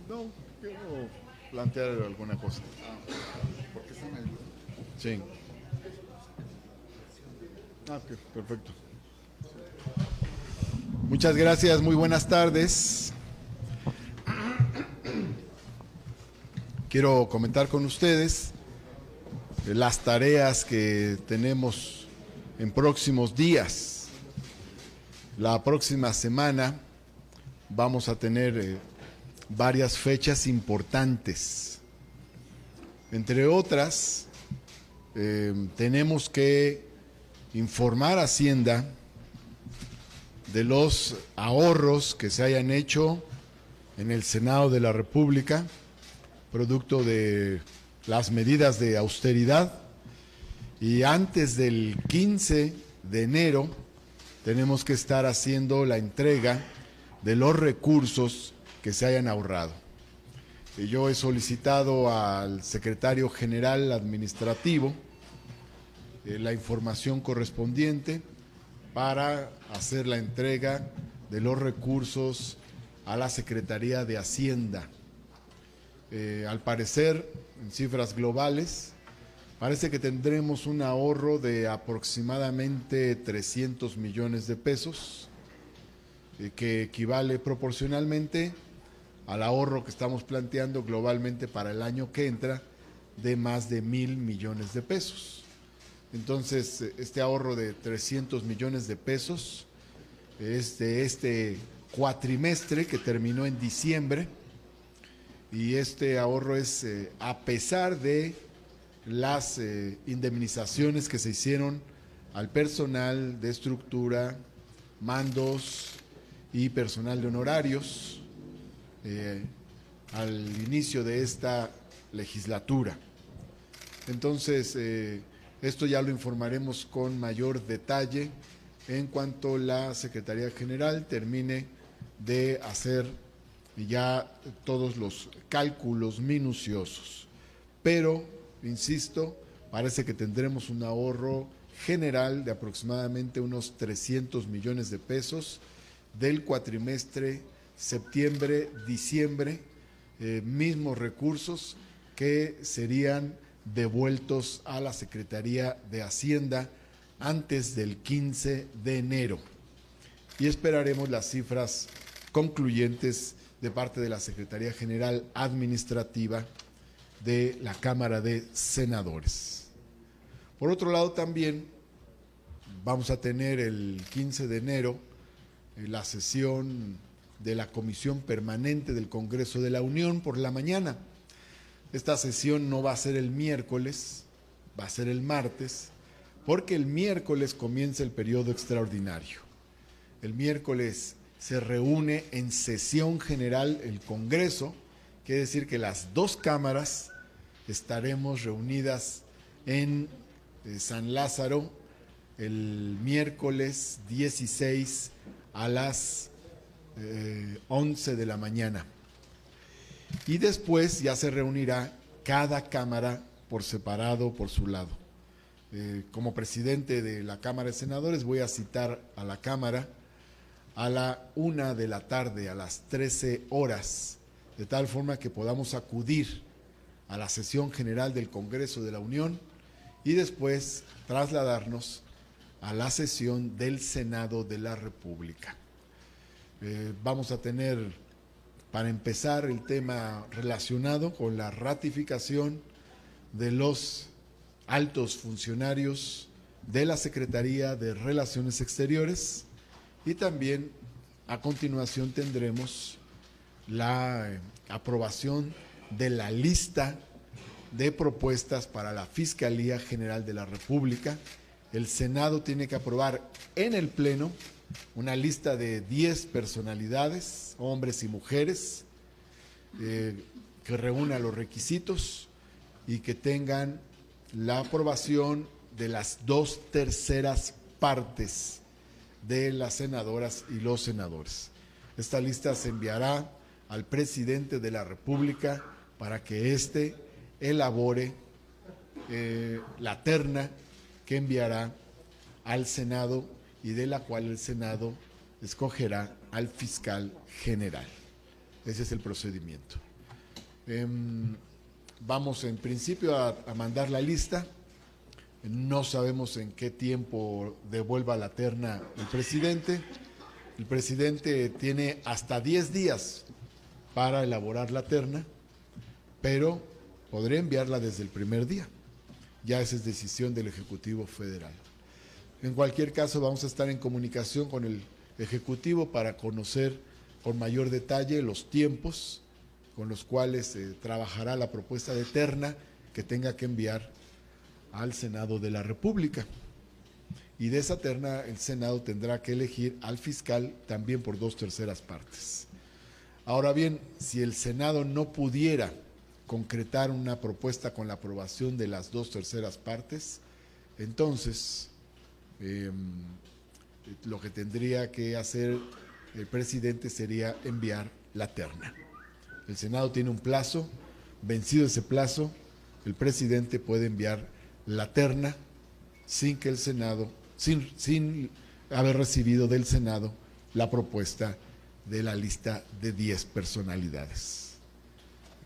No, quiero plantear alguna cosa. Porque están ahí. Sí. Ok, perfecto. Muchas gracias, muy buenas tardes. Quiero comentar con ustedes las tareas que tenemos en próximos días. La próxima semana vamos a tener varias fechas importantes. Entre otras, tenemos que informar a Hacienda de los ahorros que se hayan hecho en el Senado de la República, producto de las medidas de austeridad, y antes del 15 de enero tenemos que estar haciendo la entrega de los recursos que se hayan ahorrado. Y yo he solicitado al secretario general administrativo la información correspondiente para hacer la entrega de los recursos a la Secretaría de Hacienda. Al parecer, en cifras globales, parece que tendremos un ahorro de aproximadamente 300 millones de pesos, que equivale proporcionalmente al ahorro que estamos planteando globalmente para el año que entra de más de 1,000 millones de pesos. Entonces, este ahorro de 300 millones de pesos es de este cuatrimestre que terminó en diciembre, y este ahorro es a pesar de las indemnizaciones que se hicieron al personal de estructura, mandos y personal de honorarios al inicio de esta legislatura. Entonces, esto ya lo informaremos con mayor detalle en cuanto la Secretaría General termine de hacer ya todos los cálculos minuciosos. Pero, insisto, parece que tendremos un ahorro general de aproximadamente unos 300 millones de pesos del cuatrimestre septiembre-diciembre, mismos recursos que serían devueltos a la Secretaría de Hacienda antes del 15 de enero. Y esperaremos las cifras concluyentes de parte de la Secretaría General Administrativa de la Cámara de Senadores. Por otro lado, también vamos a tener el 15 de enero la sesión de la Comisión Permanente del Congreso de la Unión por la mañana. Esta sesión no va a ser el miércoles, va a ser el martes, porque el miércoles comienza el periodo extraordinario. El miércoles se reúne en sesión general el Congreso, quiere decir que las dos cámaras estaremos reunidas en San Lázaro el miércoles 16 a las 11 de la mañana. Y después ya se reunirá cada cámara por separado, por su lado. Como presidente de la Cámara de Senadores voy a citar a la Cámara a la 1 de la tarde, a las 13 horas, de tal forma que podamos acudir a la sesión general del Congreso de la Unión y después trasladarnos a la sesión del Senado de la República. Vamos a tener, para empezar, el tema relacionado con la ratificación de los altos funcionarios de la Secretaría de Relaciones Exteriores, y también a continuación tendremos la aprobación de la lista de propuestas para la Fiscalía General de la República. El Senado tiene que aprobar en el Pleno una lista de 10 personalidades, hombres y mujeres, que reúnan los requisitos y que tengan la aprobación de las 2/3 partes de las senadoras y los senadores. Esta lista se enviará al presidente de la República para que éste elabore la terna que enviará al Senado y de la cual el Senado escogerá al fiscal general. Ese es el procedimiento. Vamos en principio a mandar la lista. No sabemos en qué tiempo devuelva la terna el presidente. El presidente tiene hasta 10 días para elaborar la terna, pero podría enviarla desde el primer día. Ya esa es decisión del Ejecutivo Federal. En cualquier caso, vamos a estar en comunicación con el Ejecutivo para conocer con mayor detalle los tiempos con los cuales trabajará la propuesta de terna que tenga que enviar al Senado de la República. Y de esa terna el Senado tendrá que elegir al fiscal también por 2/3 partes. Ahora bien, si el Senado no pudiera concretar una propuesta con la aprobación de las 2/3 partes, entonces lo que tendría que hacer el presidente sería enviar la terna. El Senado tiene un plazo, vencido ese plazo, el presidente puede enviar la terna sin que el Senado, sin haber recibido del Senado la propuesta de la lista de 10 personalidades.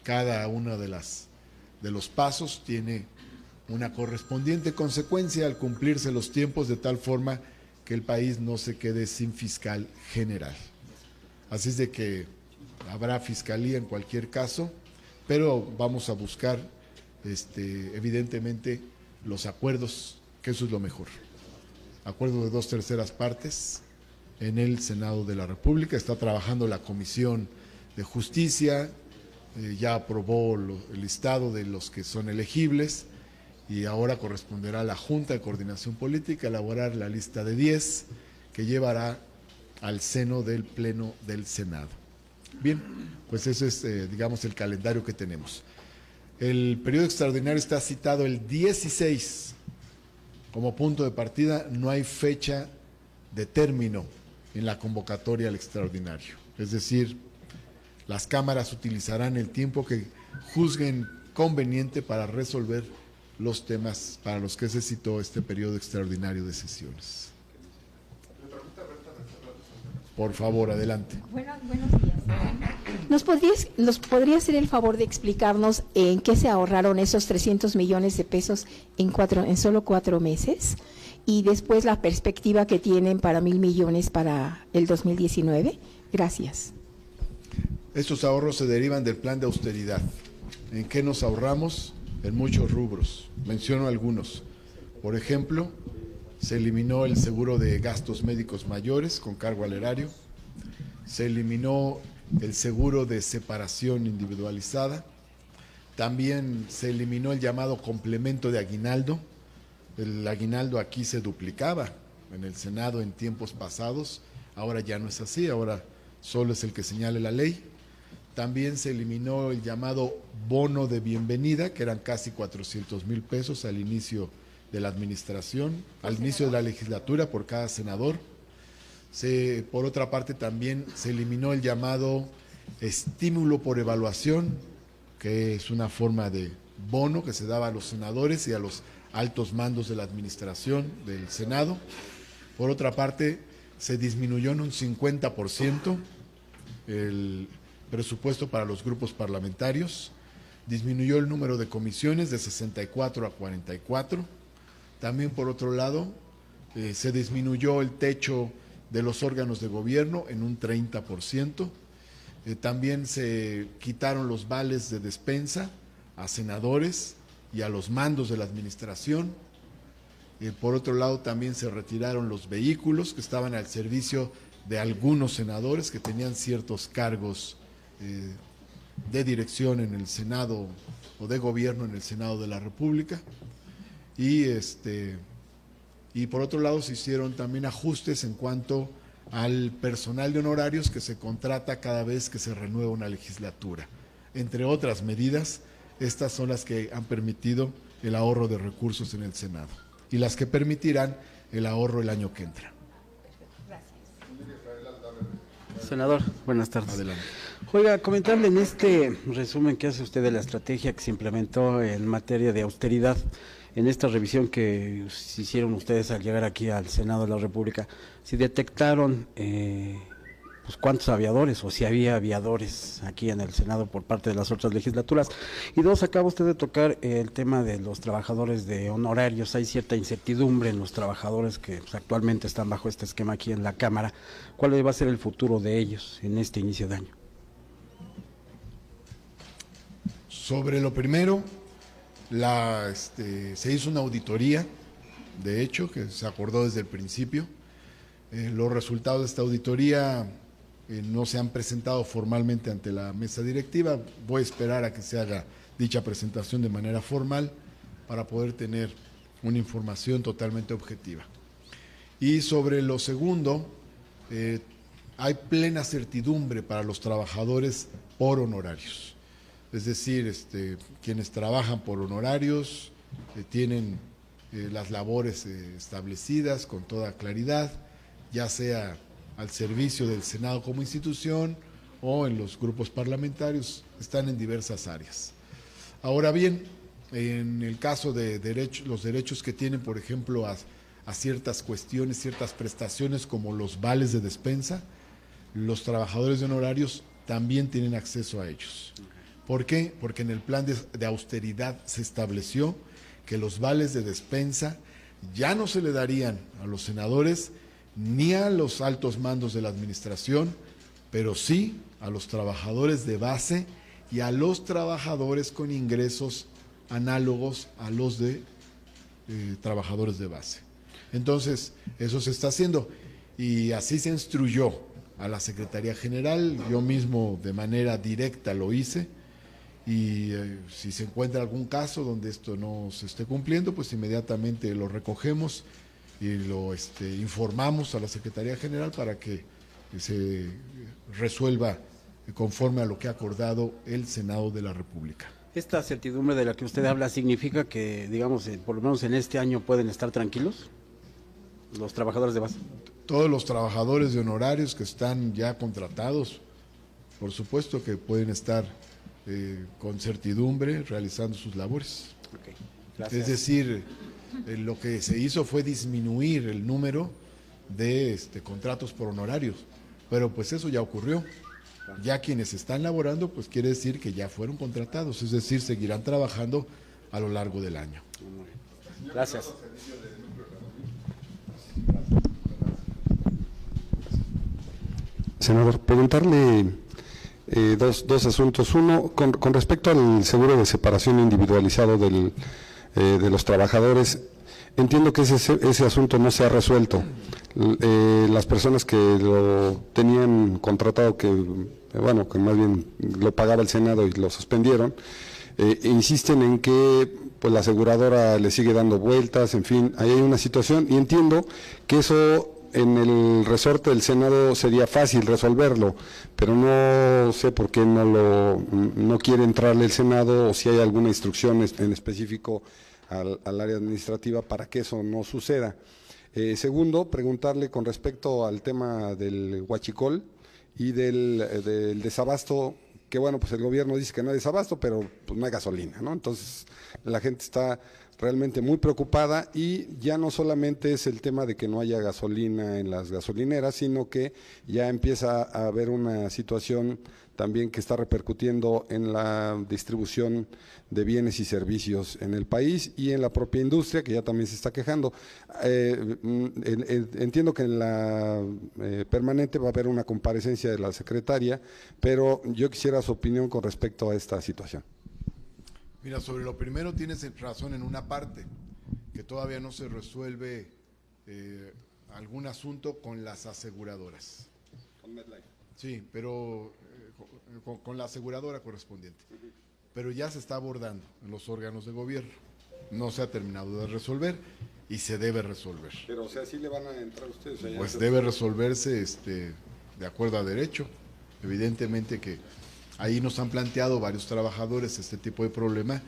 Cada uno de los pasos tiene una correspondiente consecuencia al cumplirse los tiempos, de tal forma que el país no se quede sin fiscal general. Así es de que habrá fiscalía en cualquier caso, pero vamos a buscar evidentemente los acuerdos, que eso es lo mejor. Acuerdo de 2/3 partes en el Senado de la República. Está trabajando la Comisión de Justicia, ya aprobó el listado de los que son elegibles y ahora corresponderá a la Junta de Coordinación Política elaborar la lista de 10 que llevará al seno del Pleno del Senado. Bien, pues eso es, digamos, el calendario que tenemos. El periodo extraordinario está citado el 16 como punto de partida. No hay fecha de término en la convocatoria al extraordinario. Es decir, las cámaras utilizarán el tiempo que juzguen conveniente para resolver los temas para los que se citó este periodo extraordinario de sesiones. Por favor, adelante. Buenos días. ¿Nos podría hacer el favor de explicarnos en qué se ahorraron esos 300 millones de pesos en solo 4 meses? Y después la perspectiva que tienen para 1,000 millones para el 2019. Gracias. Estos ahorros se derivan del plan de austeridad. ¿En qué nos ahorramos? En muchos rubros. Menciono algunos. Por ejemplo, se eliminó el seguro de gastos médicos mayores con cargo al erario. Se eliminó el seguro de separación individualizada. También se eliminó el llamado complemento de aguinaldo. El aguinaldo aquí se duplicaba en el Senado en tiempos pasados. Ahora ya no es así, ahora solo es el que señale la ley. También se eliminó el llamado bono de bienvenida, que eran casi 400,000 pesos al inicio de la administración, al inicio de la legislatura por cada senador. Por otra parte, también se eliminó el llamado estímulo por evaluación, que es una forma de bono que se daba a los senadores y a los altos mandos de la administración del Senado. Por otra parte, se disminuyó en un 50% el presupuesto para los grupos parlamentarios, disminuyó el número de comisiones de 64 a 44. También, por otro lado, se disminuyó el techo de los órganos de gobierno en un 30%. También se quitaron los vales de despensa a senadores y a los mandos de la administración. Por otro lado, también se retiraron los vehículos que estaban al servicio de algunos senadores que tenían ciertos cargos de dirección en el Senado o de gobierno en el Senado de la República. Y por otro lado se hicieron también ajustes en cuanto al personal de honorarios que se contrata cada vez que se renueva una legislatura. Entre otras medidas, estas son las que han permitido el ahorro de recursos en el Senado y las que permitirán el ahorro el año que entra. Gracias. Senador, buenas tardes. Adelante. Oiga, comentarle en este resumen que hace usted de la estrategia que se implementó en materia de austeridad, en esta revisión que hicieron ustedes al llegar aquí al Senado de la República, si detectaron pues cuántos aviadores o si había aviadores aquí en el Senado por parte de las otras legislaturas. Y dos, acaba usted de tocar el tema de los trabajadores de honorarios. Hay cierta incertidumbre en los trabajadores que pues, actualmente están bajo este esquema aquí en la Cámara. ¿Cuál va a ser el futuro de ellos en este inicio de año? Sobre lo primero, se hizo una auditoría, de hecho, que se acordó desde el principio. Los resultados de esta auditoría no se han presentado formalmente ante la mesa directiva. Voy a esperar a que se haga dicha presentación de manera formal para poder tener una información totalmente objetiva. Y sobre lo segundo, hay plena certidumbre para los trabajadores por honorarios. Es decir, quienes trabajan por honorarios tienen las labores establecidas con toda claridad, ya sea al servicio del Senado como institución o en los grupos parlamentarios, están en diversas áreas. Ahora bien, en el caso de los derechos que tienen, por ejemplo, a ciertas cuestiones, ciertas prestaciones como los vales de despensa, los trabajadores de honorarios también tienen acceso a ellos. ¿Por qué? Porque en el plan de austeridad se estableció que los vales de despensa ya no se le darían a los senadores ni a los altos mandos de la administración, pero sí a los trabajadores de base y a los trabajadores con ingresos análogos a los de trabajadores de base. Entonces, eso se está haciendo y así se instruyó a la Secretaría General, yo mismo de manera directa lo hice. Y si se encuentra algún caso donde esto no se esté cumpliendo, pues inmediatamente lo recogemos y lo informamos a la Secretaría General para que se resuelva conforme a lo que ha acordado el Senado de la República. ¿Esta certidumbre de la que usted habla significa que, digamos, por lo menos en este año pueden estar tranquilos los trabajadores de base? Todos los trabajadores de honorarios que están ya contratados, por supuesto que pueden estar con certidumbre realizando sus labores. Okay, gracias. Es decir, lo que se hizo fue disminuir el número de contratos por honorarios, pero pues eso ya ocurrió. Ya quienes están laborando, pues quiere decir que ya fueron contratados, es decir, seguirán trabajando a lo largo del año. Muy bien. Gracias. Senador, preguntarle dos asuntos. Uno, con respecto al seguro de separación individualizado de los trabajadores, entiendo que ese asunto no se ha resuelto. Las personas que lo tenían contratado, que más bien lo pagaba el Senado y lo suspendieron, insisten en que pues la aseguradora le sigue dando vueltas, en fin, ahí hay una situación y entiendo que eso en el resorte del Senado sería fácil resolverlo, pero no sé por qué no quiere entrarle el Senado o si hay alguna instrucción en específico al área administrativa para que eso no suceda. Segundo, preguntarle con respecto al tema del huachicol y del desabasto, que bueno, pues el gobierno dice que no hay desabasto, pero pues no hay gasolina, ¿no? Entonces la gente está realmente muy preocupada y ya no solamente es el tema de que no haya gasolina en las gasolineras, sino que ya empieza a haber una situación también que está repercutiendo en la distribución de bienes y servicios en el país y en la propia industria, que ya también se está quejando. Entiendo que en la permanente va a haber una comparecencia de la secretaria, pero yo quisiera su opinión con respecto a esta situación. Mira, sobre lo primero tienes razón en una parte, que todavía no se resuelve algún asunto con las aseguradoras. Con MedLife. Sí, pero con la aseguradora correspondiente. Pero ya se está abordando en los órganos de gobierno. No se ha terminado de resolver y se debe resolver. Pero, o sea, ¿sí le van a entrar ustedes? Pues debe resolverse de acuerdo a derecho. Evidentemente que ahí nos han planteado varios trabajadores este tipo de problema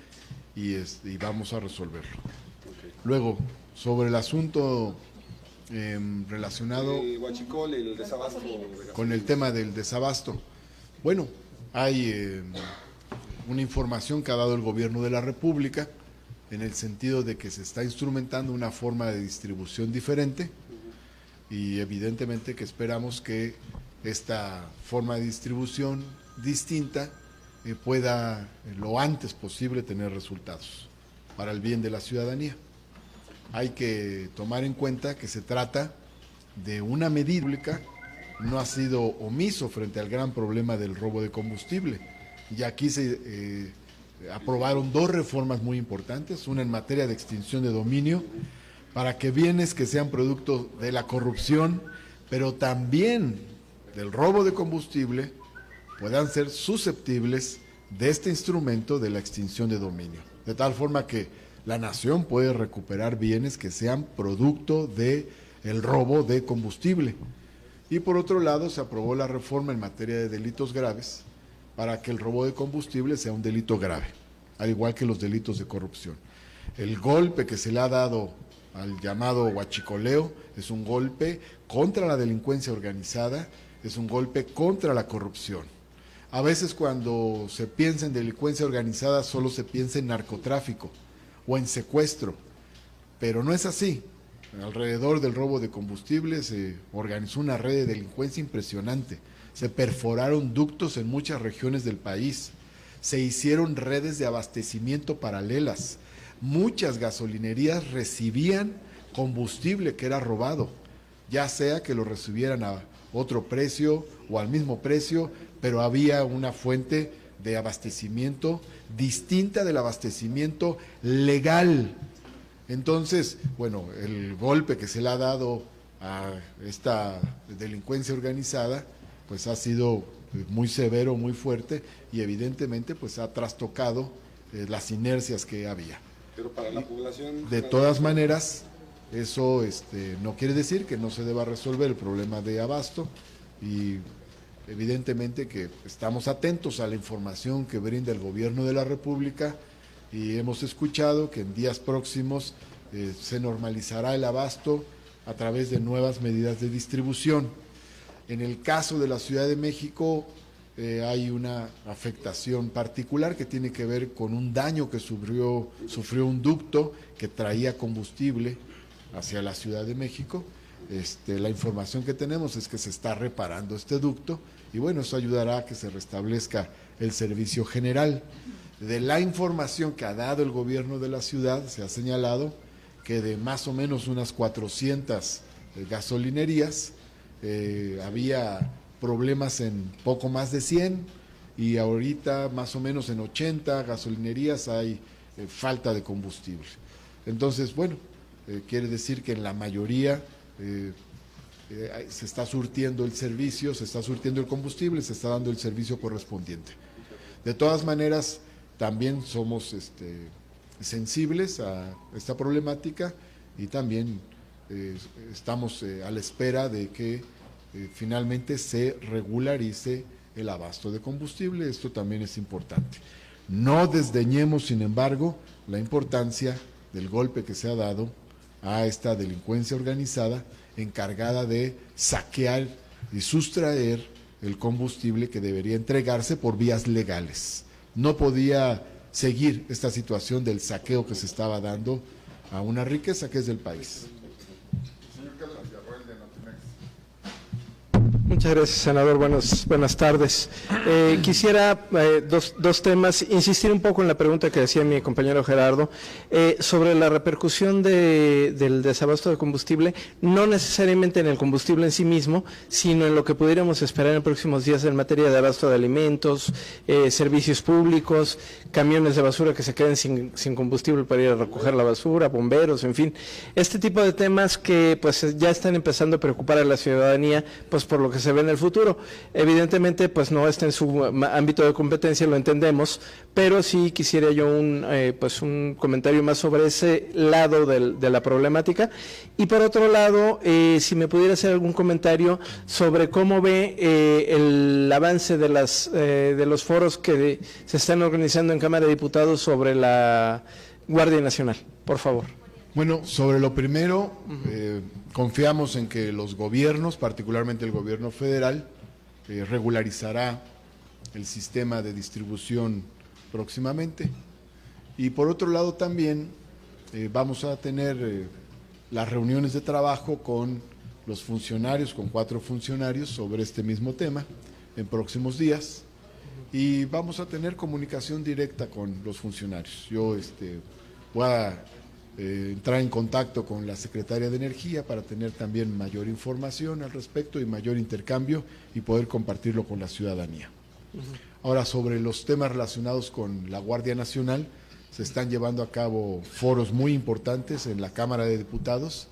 y vamos a resolverlo. Okay. Luego, sobre el asunto relacionado el huachicol y el desabasto con el tema del desabasto. Bueno, hay una información que ha dado el gobierno de la República en el sentido de que se está instrumentando una forma de distribución diferente y evidentemente que esperamos que esta forma de distribución distinta pueda lo antes posible tener resultados para el bien de la ciudadanía. Hay que tomar en cuenta que se trata de una medida pública, no ha sido omiso frente al gran problema del robo de combustible. Y aquí se aprobaron dos reformas muy importantes, una en materia de extinción de dominio, para que bienes que sean producto de la corrupción, pero también del robo de combustible, puedan ser susceptibles de este instrumento de la extinción de dominio. De tal forma que la nación puede recuperar bienes que sean producto de el robo de combustible. Y por otro lado, se aprobó la reforma en materia de delitos graves para que el robo de combustible sea un delito grave, al igual que los delitos de corrupción. El golpe que se le ha dado al llamado huachicoleo es un golpe contra la delincuencia organizada, es un golpe contra la corrupción. A veces cuando se piensa en delincuencia organizada solo se piensa en narcotráfico o en secuestro, pero no es así. Alrededor del robo de combustible se organizó una red de delincuencia impresionante, se perforaron ductos en muchas regiones del país, se hicieron redes de abastecimiento paralelas, muchas gasolinerías recibían combustible que era robado, ya sea que lo recibieran a otro precio o al mismo precio, pero había una fuente de abastecimiento distinta del abastecimiento legal. Entonces, bueno, el golpe que se le ha dado a esta delincuencia organizada, pues ha sido muy severo, muy fuerte, y evidentemente pues ha trastocado las inercias que había. Pero para la población... De todas maneras, eso no quiere decir que no se deba resolver el problema de abasto, y evidentemente que estamos atentos a la información que brinda el Gobierno de la República, y hemos escuchado que en días próximos se normalizará el abasto a través de nuevas medidas de distribución. En el caso de la Ciudad de México hay una afectación particular que tiene que ver con un daño que sufrió un ducto que traía combustible hacia la Ciudad de México. La información que tenemos es que se está reparando este ducto y bueno, eso ayudará a que se restablezca el servicio general. De la información que ha dado el gobierno de la ciudad, se ha señalado que de más o menos unas 400 gasolinerías, había problemas en poco más de 100 y ahorita más o menos en 80 gasolinerías hay falta de combustible. Entonces, bueno, quiere decir que en la mayoría se está surtiendo el servicio, se está surtiendo el combustible, se está dando el servicio correspondiente. De todas maneras, también somos sensibles a esta problemática y también estamos a la espera de que finalmente se regularice el abasto de combustible. Esto también es importante. No desdeñemos, sin embargo, la importancia del golpe que se ha dado a esta delincuencia organizada encargada de saquear y sustraer el combustible que debería entregarse por vías legales. No podía seguir esta situación del saqueo que se estaba dando a una riqueza que es del país. Muchas gracias, senador. Buenas tardes. Quisiera dos temas, insistir un poco en la pregunta que decía mi compañero Gerardo, sobre la repercusión del desabasto de combustible, no necesariamente en el combustible en sí mismo, sino en lo que pudiéramos esperar en próximos días en materia de abasto de alimentos, servicios públicos, camiones de basura que se queden sin combustible para ir a recoger la basura, bomberos, en fin. Este tipo de temas que pues ya están empezando a preocupar a la ciudadanía, pues por lo que se ve en el futuro. Evidentemente, pues no está en su ámbito de competencia, lo entendemos, pero sí quisiera yo un comentario más sobre ese lado de la problemática. Y por otro lado, si me pudiera hacer algún comentario sobre cómo ve el avance de los foros que se están organizando en Cámara de Diputados sobre la Guardia Nacional, por favor. Bueno, sobre lo primero, confiamos en que los gobiernos, particularmente el gobierno federal, regularizará el sistema de distribución próximamente. Y por otro lado también vamos a tener las reuniones de trabajo con los funcionarios, con 4 funcionarios, sobre este mismo tema en próximos días, y vamos a tener comunicación directa con los funcionarios. Yo voy a entrar en contacto con la Secretaria de Energía para tener también mayor información al respecto y mayor intercambio y poder compartirlo con la ciudadanía. Ahora, sobre los temas relacionados con la Guardia Nacional, se están llevando a cabo foros muy importantes en la Cámara de Diputados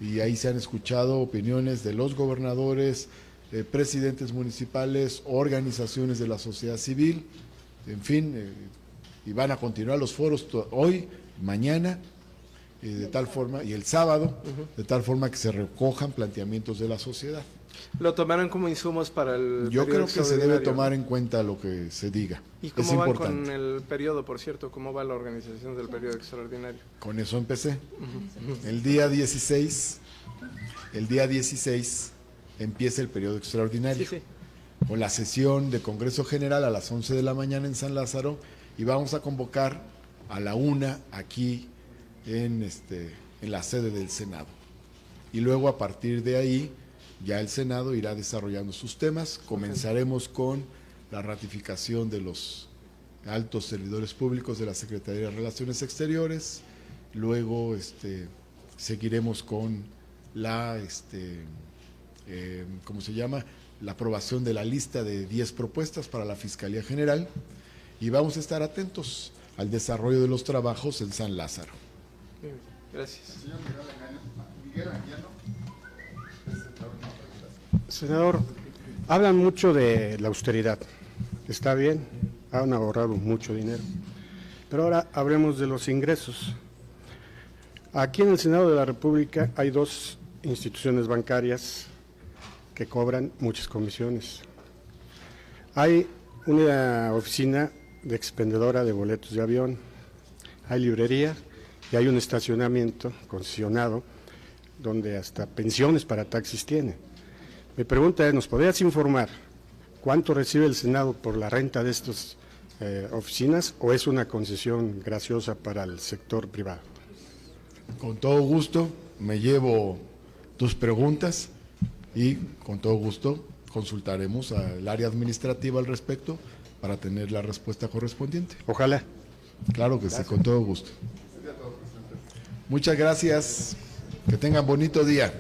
y ahí se han escuchado opiniones de los gobernadores, presidentes municipales, organizaciones de la sociedad civil, en fin, y van a continuar los foros hoy, mañana, de tal forma, y el sábado, de tal forma que se recojan planteamientos de la sociedad. ¿Lo tomaron como insumos para el Yo periodo creo que se debe extraordinario? tomar en cuenta lo que se diga. ¿Y Es cómo van importante. con el periodo, por cierto? ¿Cómo va la organización del periodo extraordinario? Con eso empecé. El día 16 empieza el periodo extraordinario. Sí, sí. Con la sesión de Congreso General a las 11 de la mañana en San Lázaro, y vamos a convocar a la 1 aquí en la sede del Senado. Y luego, a partir de ahí, ya el Senado irá desarrollando sus temas. Comenzaremos con la ratificación de los altos servidores públicos de la Secretaría de Relaciones Exteriores. Luego seguiremos con la ¿cómo se llama? La aprobación de la lista de 10 propuestas para la Fiscalía General, y vamos a estar atentos al desarrollo de los trabajos en San Lázaro. Bien, gracias. Miguel Anguiano. Senador, hablan mucho de la austeridad. Está bien, han ahorrado mucho dinero. Pero ahora hablemos de los ingresos. Aquí en el Senado de la República hay 2 instituciones bancarias que cobran muchas comisiones. Hay una oficina de expendedora de boletos de avión, hay librería y hay un estacionamiento concesionado donde hasta pensiones para taxis tiene. Mi pregunta es, ¿nos podrías informar cuánto recibe el Senado por la renta de estas oficinas, o es una concesión graciosa para el sector privado? Con todo gusto me llevo tus preguntas y con todo gusto consultaremos al área administrativa al respecto para tener la respuesta correspondiente. Ojalá. Claro que sí, con todo gusto. Muchas gracias. Que tengan bonito día.